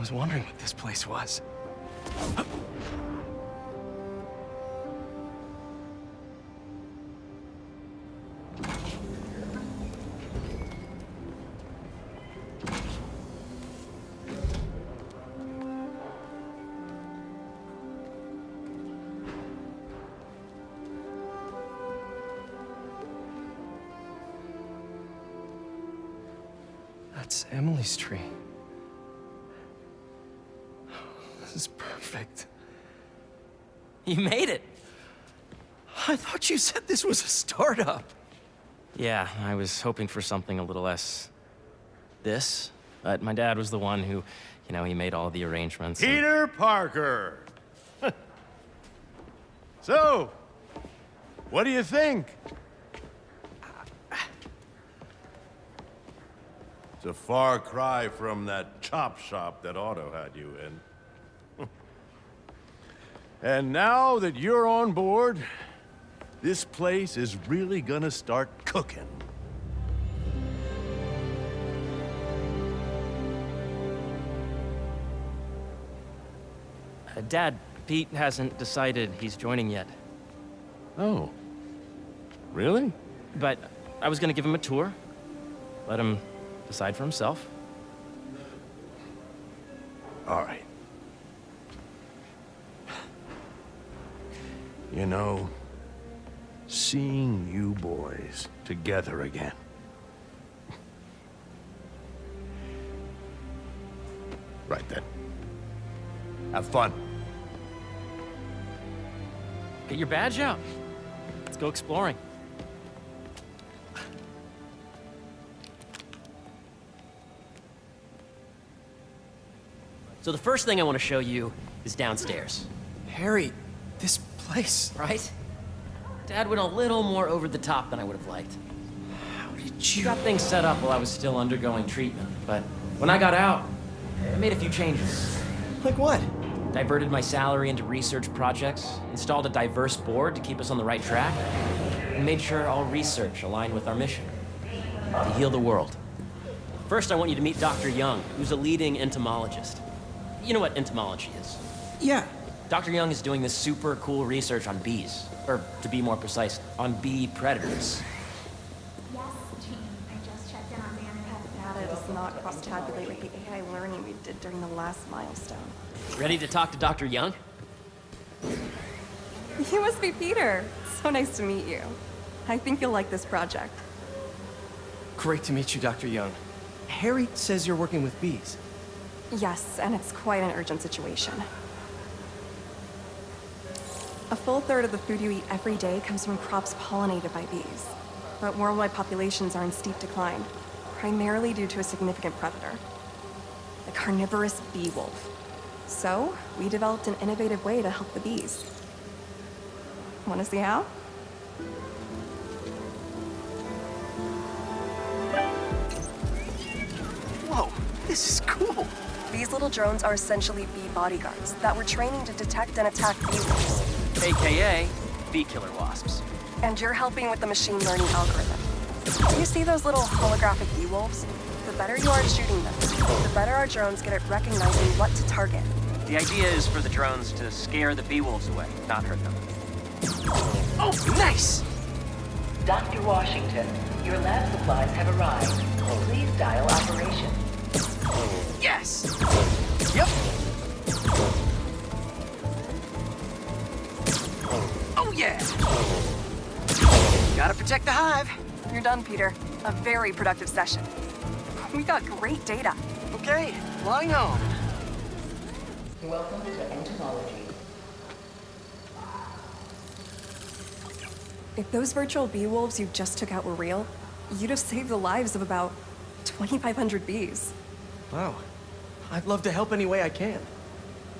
was wondering what this place was. That's Emily's tree. This is perfect. You made it! I thought you said this was a startup. Yeah, I was hoping for something a little less... this, but my dad was the one who, he made all the arrangements. Peter Parker! So, what do you think? It's a far cry from that chop shop that Otto had you in. And now that you're on board, this place is really gonna start cooking. Dad, Pete hasn't decided he's joining yet. Oh. Really? But I was gonna give him a tour. Let him decide for himself. All right. You know, seeing you boys together again. Right then. Have fun. Get your badge out. Let's go exploring. So the first thing I want to show you is downstairs. Harry, this place. Right? Dad went a little more over the top than I would have liked. How did He you... got things set up while I was still undergoing treatment, but when I got out, I made a few changes. Like what? Diverted my salary into research projects, installed a diverse board to keep us on the right track, and made sure all research aligned with our mission, to heal the world. First, I want you to meet Dr. Young, who's a leading entomologist. You know what entomology is? Yeah. Dr. Young is doing this super cool research on bees, or to be more precise, on bee predators. Yes, Jean. I just checked in on Manhattan. Data does not cross-tabulate with the AI learning we did during the last milestone. Ready to talk to Dr. Young? You must be Peter. So nice to meet you. I think you'll like this project. Great to meet you, Dr. Young. Harry says you're working with bees. Yes, and it's quite an urgent situation. A full third of the food you eat every day comes from crops pollinated by bees. But worldwide populations are in steep decline, primarily due to a significant predator, the carnivorous bee wolf. So, we developed an innovative way to help the bees. Want to see how? Whoa, this is cool. These little drones are essentially bee bodyguards that we're training to detect and attack bee wolves. AKA bee killer wasps. And you're helping with the machine learning algorithm. Do you see those little holographic bee wolves? The better you are at shooting them, the better our drones get at recognizing what to target. The idea is for the drones to scare the bee wolves away, not hurt them. Oh, nice! Dr. Washington, your lab supplies have arrived. Please dial operation. Yes! Yep. Oh, yeah! Gotta protect the hive. You're done, Peter. A very productive session. We got great data. Okay, flying on. Welcome to entomology. If those virtual bee wolves you just took out were real, you'd have saved the lives of about 2,500 bees. Wow. I'd love to help any way I can.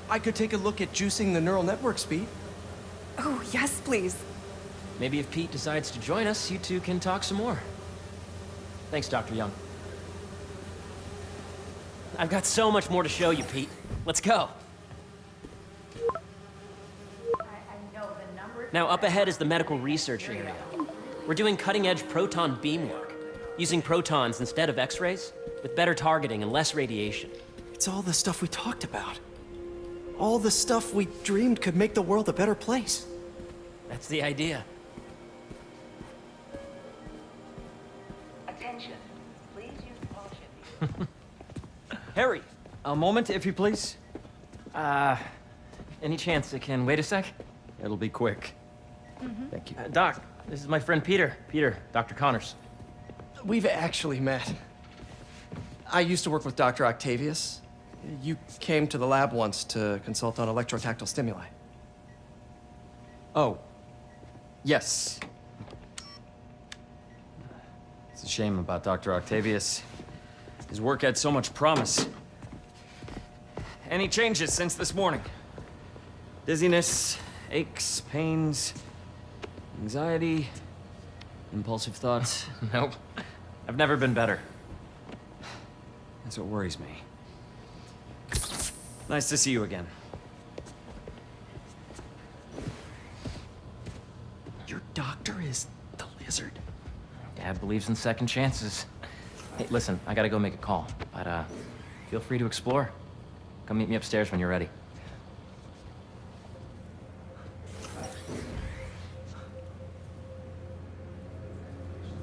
I could take a look at juicing the neural network speed. Oh, yes, please. Maybe if Pete decides to join us, you two can talk some more. Thanks, Dr. Young. I've got so much more to show you, Pete. Let's go. Now, up ahead is the medical research area. We're doing cutting-edge proton beam work, using protons instead of X-rays, with better targeting and less radiation. It's all the stuff we talked about. All the stuff we dreamed could make the world a better place. That's the idea. Attention. Please use caution. Harry, a moment, if you please. Any chance it can wait a sec? It'll be quick. Thank you. Doc, this is my friend Peter. Peter, Dr. Connors. We've actually met. I used to work with Dr. Octavius. You came to the lab once to consult on electrotactile stimuli. Oh. Yes. It's a shame about Dr. Octavius. His work had so much promise. Any changes since this morning? Dizziness, aches, pains, anxiety, impulsive thoughts. Nope. I've never been better. That's what worries me. Nice to see you again. Your doctor is the lizard. Dad believes in second chances. Hey, listen, I gotta go make a call, but feel free to explore. Come meet me upstairs when you're ready.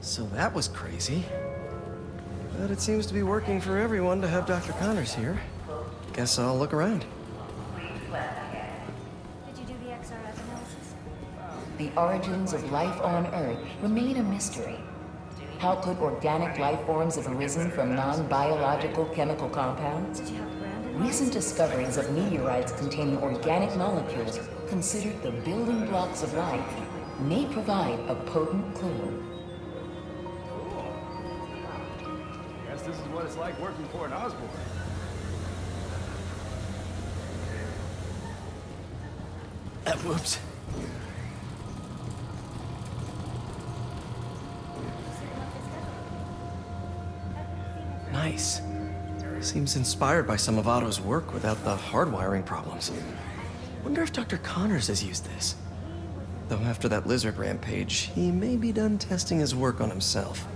So that was crazy. But it seems to be working for everyone to have Dr. Connors here. Guess I'll look around. Did you do the XRF analysis? The origins of life on Earth remain a mystery. How could organic life forms have arisen from non-biological chemical compounds? Did you have Brandon? Recent discoveries of meteorites containing organic molecules considered the building blocks of life may provide a potent clue. Guess this is what it's like working for an Osborn. Whoops. Nice. Seems inspired by some of Otto's work without the hardwiring problems. Wonder if Dr. Connors has used this. Though after that lizard rampage, he may be done testing his work on himself.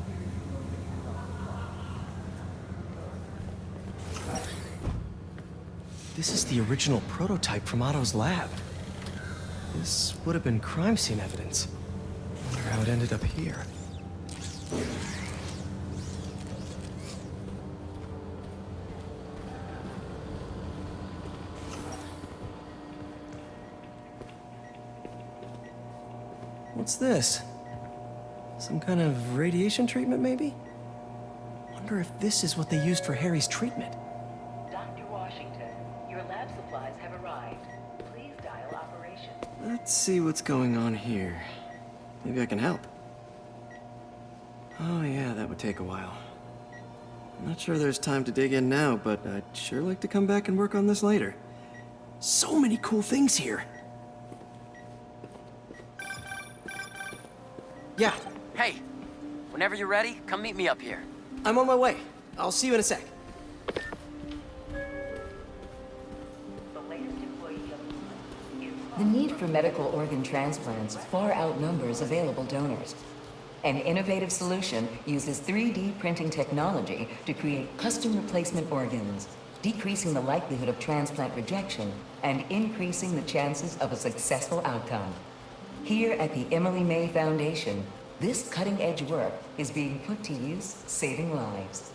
This is the original prototype from Otto's lab. This would have been crime scene evidence. Wonder how it ended up here. What's this? Some kind of radiation treatment, maybe? Wonder if this is what they used for Harry's treatment. Dr. Washington, your lab supplies have arrived. Please dial operation. Let's see what's going on here. Maybe I can help. Oh yeah, that would take a while. I'm not sure there's time to dig in now, but I'd sure like to come back and work on this later. So many cool things here. Yeah, Hey, whenever you're ready, come meet me up here. I'm on my way. I'll see you in a sec. The need for medical organ transplants far outnumbers available donors. An innovative solution uses 3D printing technology to create custom replacement organs, decreasing the likelihood of transplant rejection and increasing the chances of a successful outcome. Here at the Emily May Foundation, this cutting-edge work is being put to use, saving lives.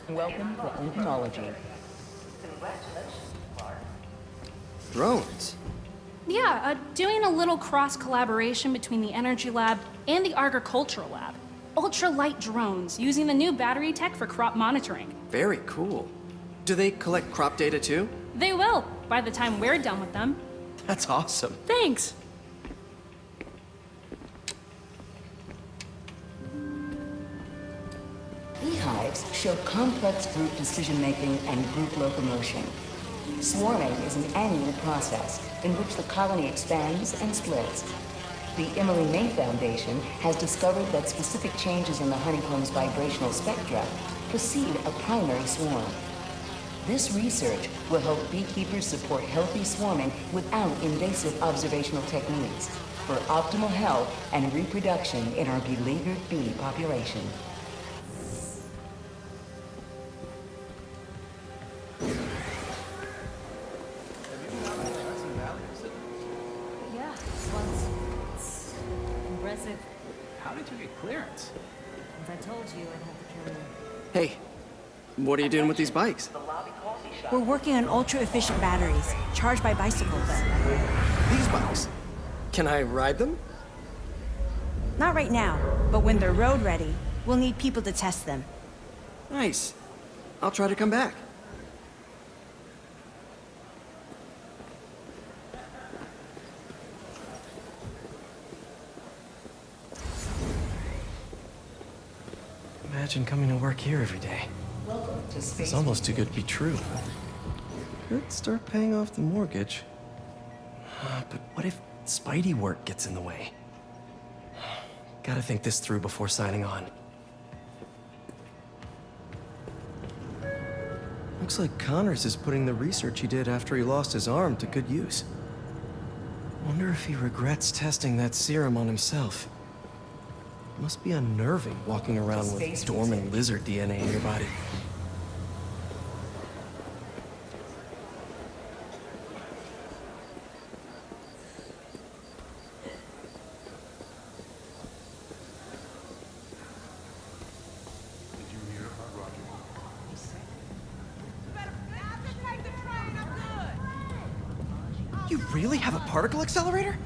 Welcome to Entomology. Drones. Yeah, doing a little cross-collaboration between the Energy Lab and the Agricultural Lab. Ultra-light drones using the new battery tech for crop monitoring. Very cool. Do they collect crop data too? They will, by the time we're done with them. That's awesome. Thanks. Beehives show complex group decision-making and group locomotion. Swarming is an annual process in which the colony expands and splits. The Emily May Foundation has discovered that specific changes in the honeycomb's vibrational spectra precede a primary swarm. This research will help beekeepers support healthy swarming without invasive observational techniques. for optimal health and reproduction in our beleaguered bee population. Yeah, once. It's impressive. How did you get clearance? As I told you, I'd have to kill you. Hey, what are you doing with these bikes? We're working on ultra-efficient batteries, charged by bicycles. These bikes? Can I ride them? Not right now, but when they're road ready, we'll need people to test them. Nice. I'll try to come back. Imagine coming to work here every day. It's almost too good to be true. Could start paying off the mortgage. But what if Spidey work gets in the way? Gotta think this through before signing on. Looks like Connors is putting the research he did after he lost his arm to good use. Wonder if he regrets testing that serum on himself. Must be unnerving walking around with dormant lizard DNA in your body. You really have a particle accelerator?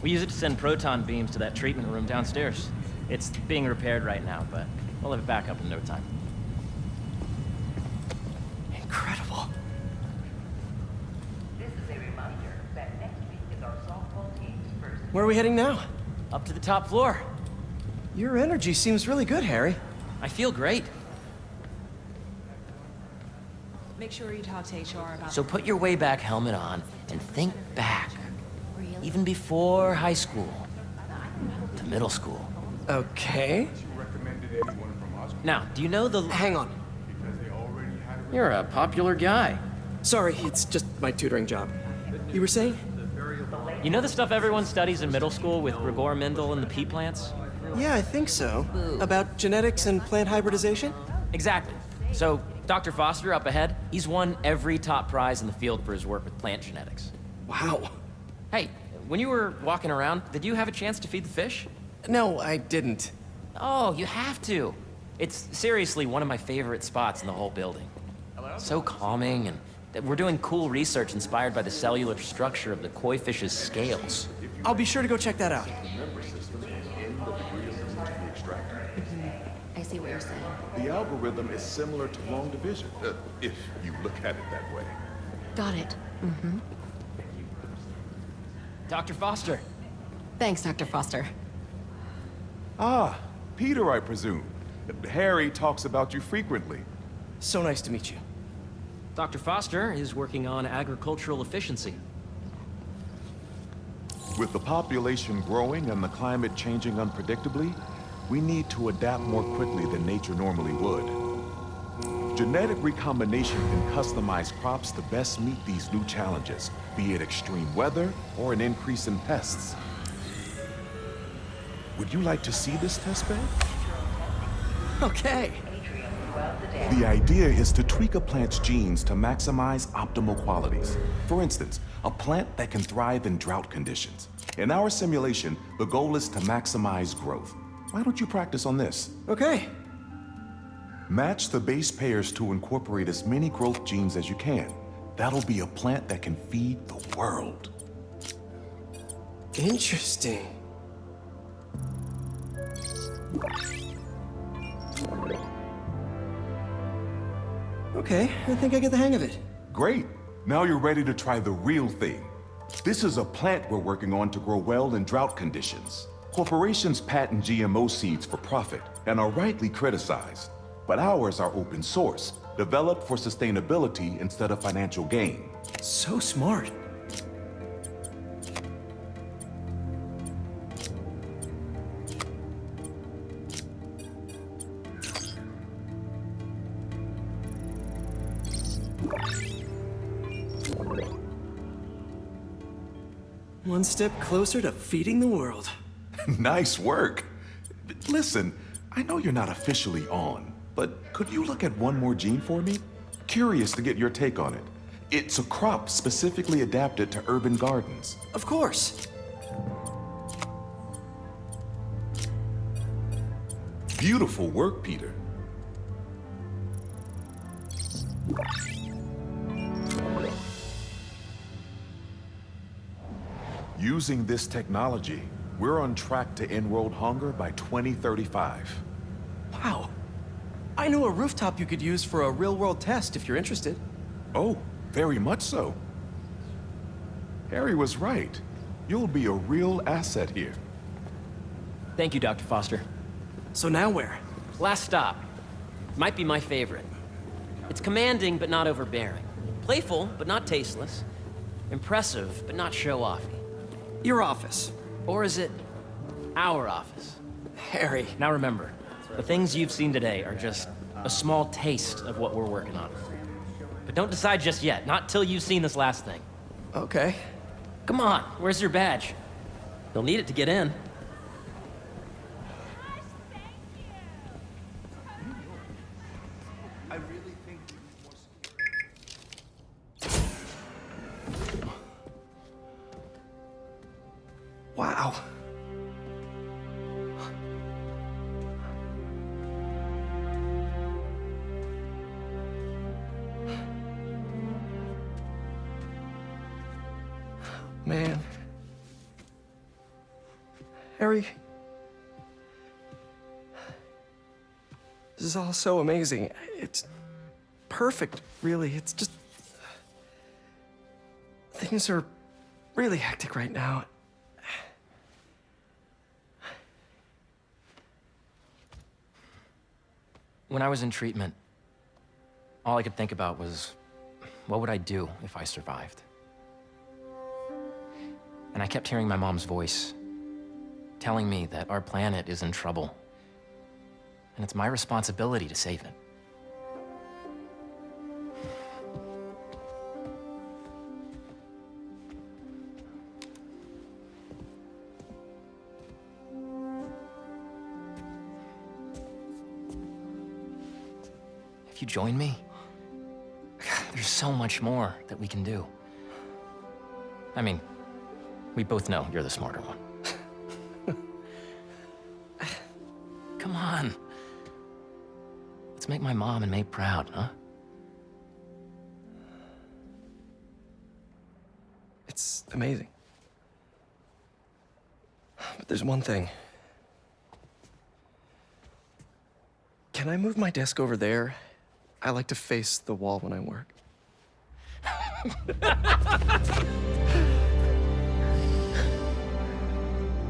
We use it to send proton beams to that treatment room downstairs. It's being repaired right now, but we'll have it back up in no time. Incredible. This is a reminder that next week is our softball team's first. Where are we heading now? Up to the top floor. Your energy seems really good, Harry. I feel great. Make sure you talk to HR about So put your way back helmet on and think back. Even before high school. To middle school. Okay. Now, do you know the... Hang on. You're a popular guy. Sorry, it's just my tutoring job. You were saying? You know the stuff everyone studies in middle school with Gregor Mendel and the pea plants? Yeah, I think so. About genetics and plant hybridization? Exactly. So, Dr. Foster up ahead, he's won every top prize in the field for his work with plant genetics. Wow. Hey, when you were walking around, did you have a chance to feed the fish? No, I didn't. Oh, you have to. It's seriously one of my favorite spots in the whole building. So calming, and we're doing cool research inspired by the cellular structure of the koi fish's scales. I'll be sure to go check that out. I see what you're saying. The algorithm is similar to long division, if you look at it that way. Got it. Dr. Foster. Thanks, Dr. Foster. Ah, Peter, I presume. Harry talks about you frequently. So nice to meet you. Dr. Foster is working on agricultural efficiency. With the population growing and the climate changing unpredictably, we need to adapt more quickly than nature normally would. Genetic recombination can customize crops to best meet these new challenges, be it extreme weather or an increase in pests. Would you like to see this test bed? Okay. The idea is to tweak a plant's genes to maximize optimal qualities. For instance, a plant that can thrive in drought conditions. In our simulation, the goal is to maximize growth. Why don't you practice on this? Okay. Match the base pairs to incorporate as many growth genes as you can. That'll be a plant that can feed the world. Interesting. Okay, I think I get the hang of it. Great. Now you're ready to try the real thing. This is a plant we're working on to grow well in drought conditions. Corporations patent GMO seeds for profit and are rightly criticized. But ours are open source, developed for sustainability instead of financial gain. So smart. One step closer to feeding the world. Nice work. Listen, I know you're not officially on, but could you look at one more gene for me? Curious to get your take on it. It's a crop specifically adapted to urban gardens. Of course. Beautiful work, Peter. Using this technology, we're on track to end world hunger by 2035. Wow. I know a rooftop you could use for a real-world test if you're interested. Oh, very much so. Harry was right. You'll be a real asset here. Thank you, Dr. Foster. So now where? Last stop. Might be my favorite. It's commanding, but not overbearing. Playful, but not tasteless. Impressive, but not show-offy. Your office. Or is it our office? Harry. Now remember, the things you've seen today are just a small taste of what we're working on. But don't decide just yet, not till you've seen this last thing. Okay. Come on, where's your badge? You'll need it to get in. Wow. Man. Harry. This is all so amazing. It's perfect, really. It's just... Things are really hectic right now. When I was in treatment, all I could think about was, what would I do if I survived? And I kept hearing my mom's voice, telling me that our planet is in trouble, and it's my responsibility to save it. If you join me, there's so much more that we can do. I mean, we both know you're the smarter one. Come on. Let's make my mom and May proud, huh? It's amazing. But there's one thing. Can I move my desk over there? I like to face the wall when I work.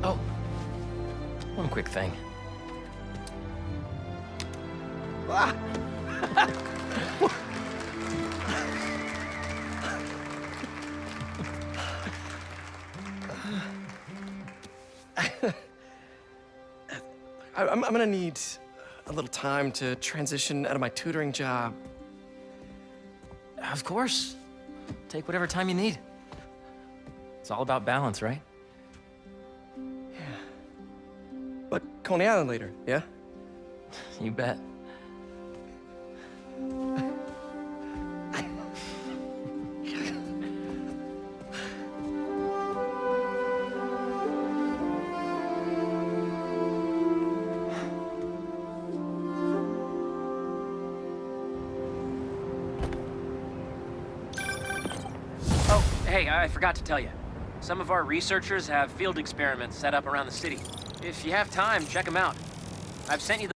Oh, one quick thing. I'm gonna need a little time to transition out of my tutoring job. Of course. Take whatever time you need. It's all about balance, right? Yeah. But Coney Island later, yeah? You bet. Hey, I forgot to tell you. Some of our researchers have field experiments set up around the city. If you have time, check them out. I've sent you the